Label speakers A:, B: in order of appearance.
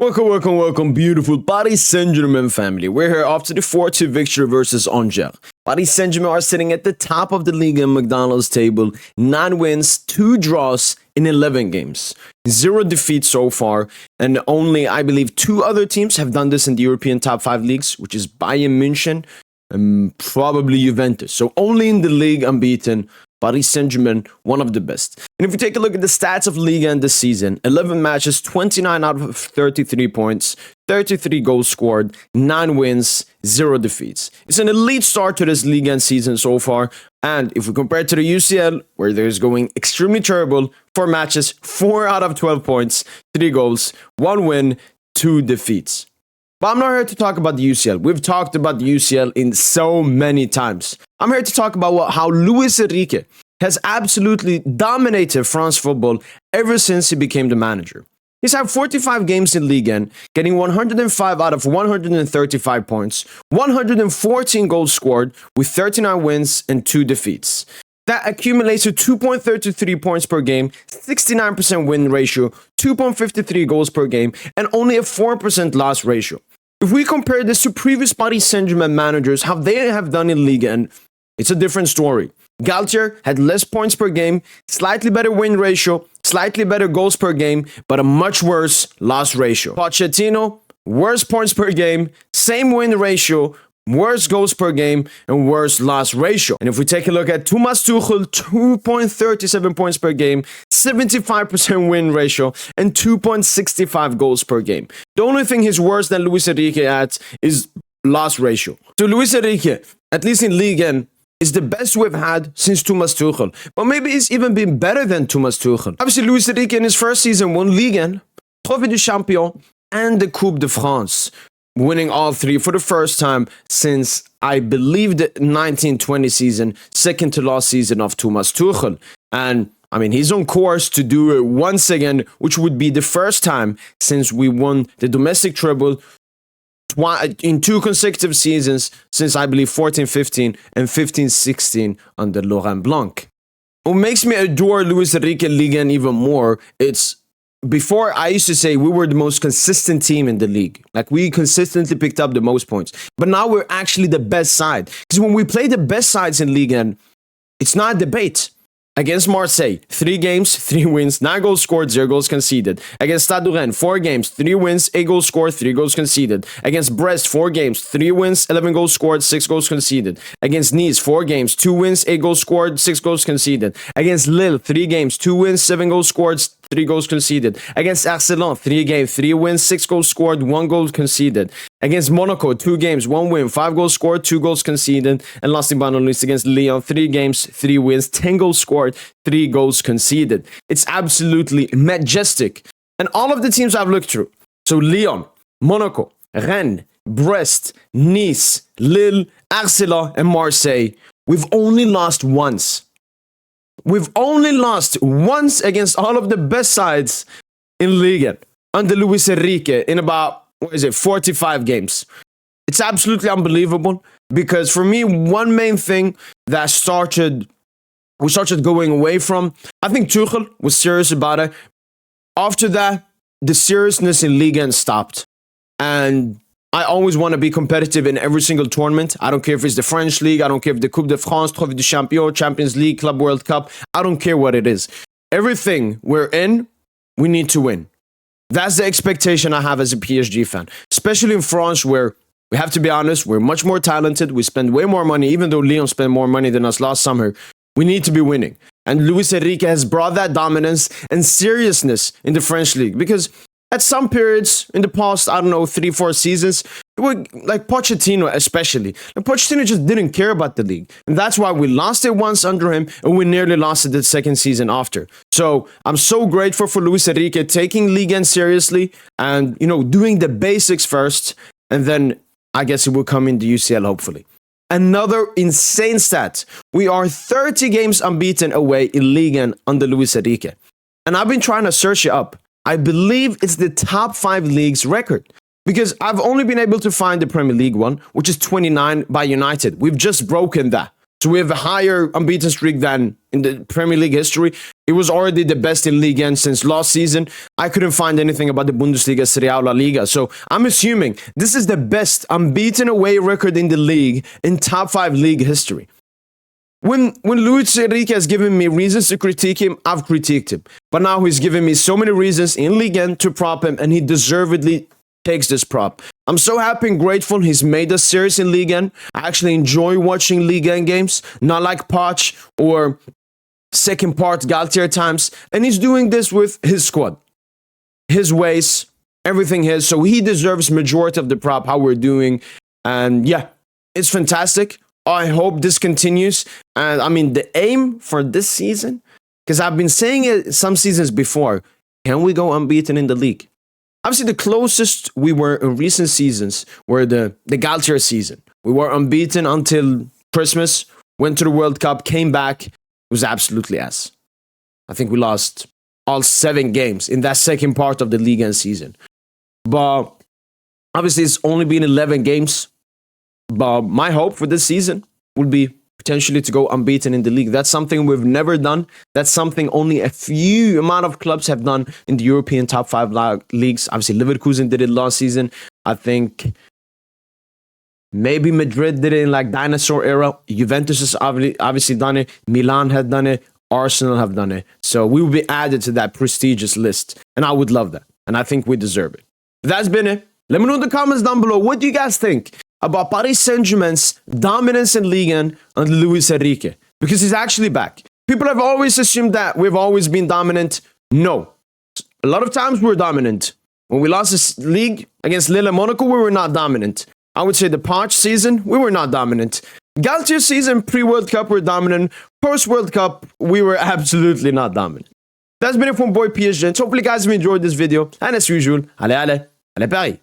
A: Welcome, beautiful Paris Saint Germain family. We're here after the 4-2 victory versus Angers. Paris Saint Germain are sitting at the top of the Ligue Mcdonalds table, 9 wins, 2 draws in 11 games. 0 defeats so far, and only, I believe, 2 other teams have done this in the European top 5 leagues, which is Bayern München and probably Juventus. So only in the league unbeaten. Paris Saint Germain, one of the best. And if we take a look at the stats of Ligue 1 this season, 11 matches, 29 out of 33 points, 33 goals scored, 9 wins, 0 defeats. It's an elite start to this Ligue 1 season so far. And if we compare it to the UCL, where there's going extremely terrible, 4 matches, 4 out of 12 points, 3 goals, 1 win, 2 defeats. But I'm not here to talk about the UCL. We've talked about the UCL in so many times. I'm here to talk about how Luis Enrique has absolutely dominated France football ever since he became the manager. He's had 45 games in Ligue 1, getting 105 out of 135 points, 114 goals scored with 39 wins and 2 defeats. That accumulates to 2.33 points per game, 69% win ratio, 2.53 goals per game, and only a 4% loss ratio. If we compare this to previous Paris Saint Germain managers, how they have done in Ligue 1, it's a different story. Galtier had less points per game, slightly better win ratio, slightly better goals per game, but a much worse loss ratio. Pochettino, worse points per game, same win ratio, worse goals per game, and worse loss ratio. And if we take a look at Thomas Tuchel, 2.37 points per game, 75% win ratio, and 2.65 goals per game. The only thing he's worse than Luis Enrique at is loss ratio. So Luis Enrique, at least in Ligue 1, is the best we've had since Thomas Tuchel. But maybe he's even been better than Thomas Tuchel. Obviously, Luis Enrique in his first season won Ligue 1, Trophée du Champion, and the Coupe de France, winning all 3 for the first time since, I believe, the 1920 season, second to last season of Thomas Tuchel. And, I mean, he's on course to do it once again, which would be the first time since we won the domestic treble in 2 consecutive seasons since, I believe, 14-15 and 15-16 under Laurent Blanc. What makes me adore Luis Enrique Ligue 1 even more, it's before I used to say we were the most consistent team in the league. Like, we consistently picked up the most points. But now we're actually the best side. Because when we play the best sides in Ligue 1, it's not a debate. Against Marseille, 3 games, 3 wins, 9 goals scored, 0 goals conceded. Against Stade Rennes, 4 games, 3 wins, 8 goals scored, 3 goals conceded. Against Brest, 4 games, 3 wins, 11 goals scored, 6 goals conceded. Against Nice, 4 games, 2 wins, 8 goals scored, 6 goals conceded. Against Lille, 3 games, 2 wins, 7 goals scored, 3 goals conceded. Against Arsenal, 3 games, 3 wins, 6 goals scored, 1 goal conceded. Against Monaco, 2 games, 1 win, 5 goals scored, 2 goals conceded. And last but not least, against Lyon, 3 games, 3 wins, 10 goals scored, 3 goals conceded. It's absolutely majestic. And all of the teams I've looked through, so Lyon, Monaco, Rennes, Brest, Nice, Lille, Arsenal, and Marseille, we've only lost once. We've only lost once against all of the best sides in Ligue 1 under Luis Enrique in about, 45 games. It's absolutely unbelievable because for me, one main thing that we started going away from, I think Tuchel was serious about it. After that, the seriousness in Ligue 1 stopped. And I always want to be competitive in every single tournament. I don't care if it's the French League. I don't care if the Coupe de France, Trophée du Champion, Champions League, Club World Cup. I don't care what it is. Everything we're in, we need to win. That's the expectation I have as a PSG fan. Especially in France, where we have to be honest, we're much more talented. We spend way more money, even though Lyon spent more money than us last summer. We need to be winning. And Luis Enrique has brought that dominance and seriousness in the French League. Because at some periods in the past, 3-4 seasons, it was like Pochettino especially. And Pochettino just didn't care about the league. And that's why we lost it once under him, and we nearly lost it the second season after. So I'm so grateful for Luis Enrique taking Ligue 1 seriously and, doing the basics first. And then I guess it will come in the UCL, hopefully. Another insane stat. We are 30 games unbeaten away in Ligue 1 under Luis Enrique. And I've been trying to search it up. I believe it's the top 5 leagues record because I've only been able to find the Premier League one, which is 29 by United. We've just broken that. So we have a higher unbeaten streak than in the Premier League history. It was already the best in Ligue since last season. I couldn't find anything about the Bundesliga, Serie A, La Liga. So I'm assuming this is the best unbeaten away record in the league in top 5 league history. When Luis Enrique has given me reasons to critique him, I've critiqued him. But now he's given me so many reasons in Ligue to prop him, and he deservedly takes this prop. I'm so happy and grateful he's made us serious in Ligue 1. I actually enjoy watching Ligue 1 games, not like Poch or second part Galtier times. And he's doing this with his squad, his ways, everything his. So he deserves majority of the prop, how we're doing. And yeah, it's fantastic. I hope this continues. And I mean, the aim for this season, because I've been saying it some seasons before, can we go unbeaten in the league? Obviously, the closest we were in recent seasons were the Galtier season. We were unbeaten until Christmas, went to the World Cup, came back. It was absolutely ass. I think we lost all 7 games in that second part of the Ligue 1 season. But obviously, it's only been 11 games. But my hope for this season would be potentially to go unbeaten in the league. That's something we've never done. That's something only a few amount of clubs have done in the European top 5 leagues. Obviously, Leverkusen did it last season. I think maybe Madrid did it in like dinosaur era. Juventus has obviously done it. Milan had done it. Arsenal have done it. So we will be added to that prestigious list. And I would love that. And I think we deserve it. That's been it. Let me know in the comments down below. What do you guys think about Paris Saint Germain's dominance in Ligue 1 and Luis Enrique? Because he's actually back. People have always assumed that we've always been dominant. No. A lot of times we're dominant. When we lost this league against Lille and Monaco, we were not dominant. I would say the Poch season, we were not dominant. Galtier season, pre-World Cup, we're dominant. Post-World Cup, we were absolutely not dominant. That's been it from boy PSG. Hopefully, guys, have enjoyed this video. And as usual, allez Paris.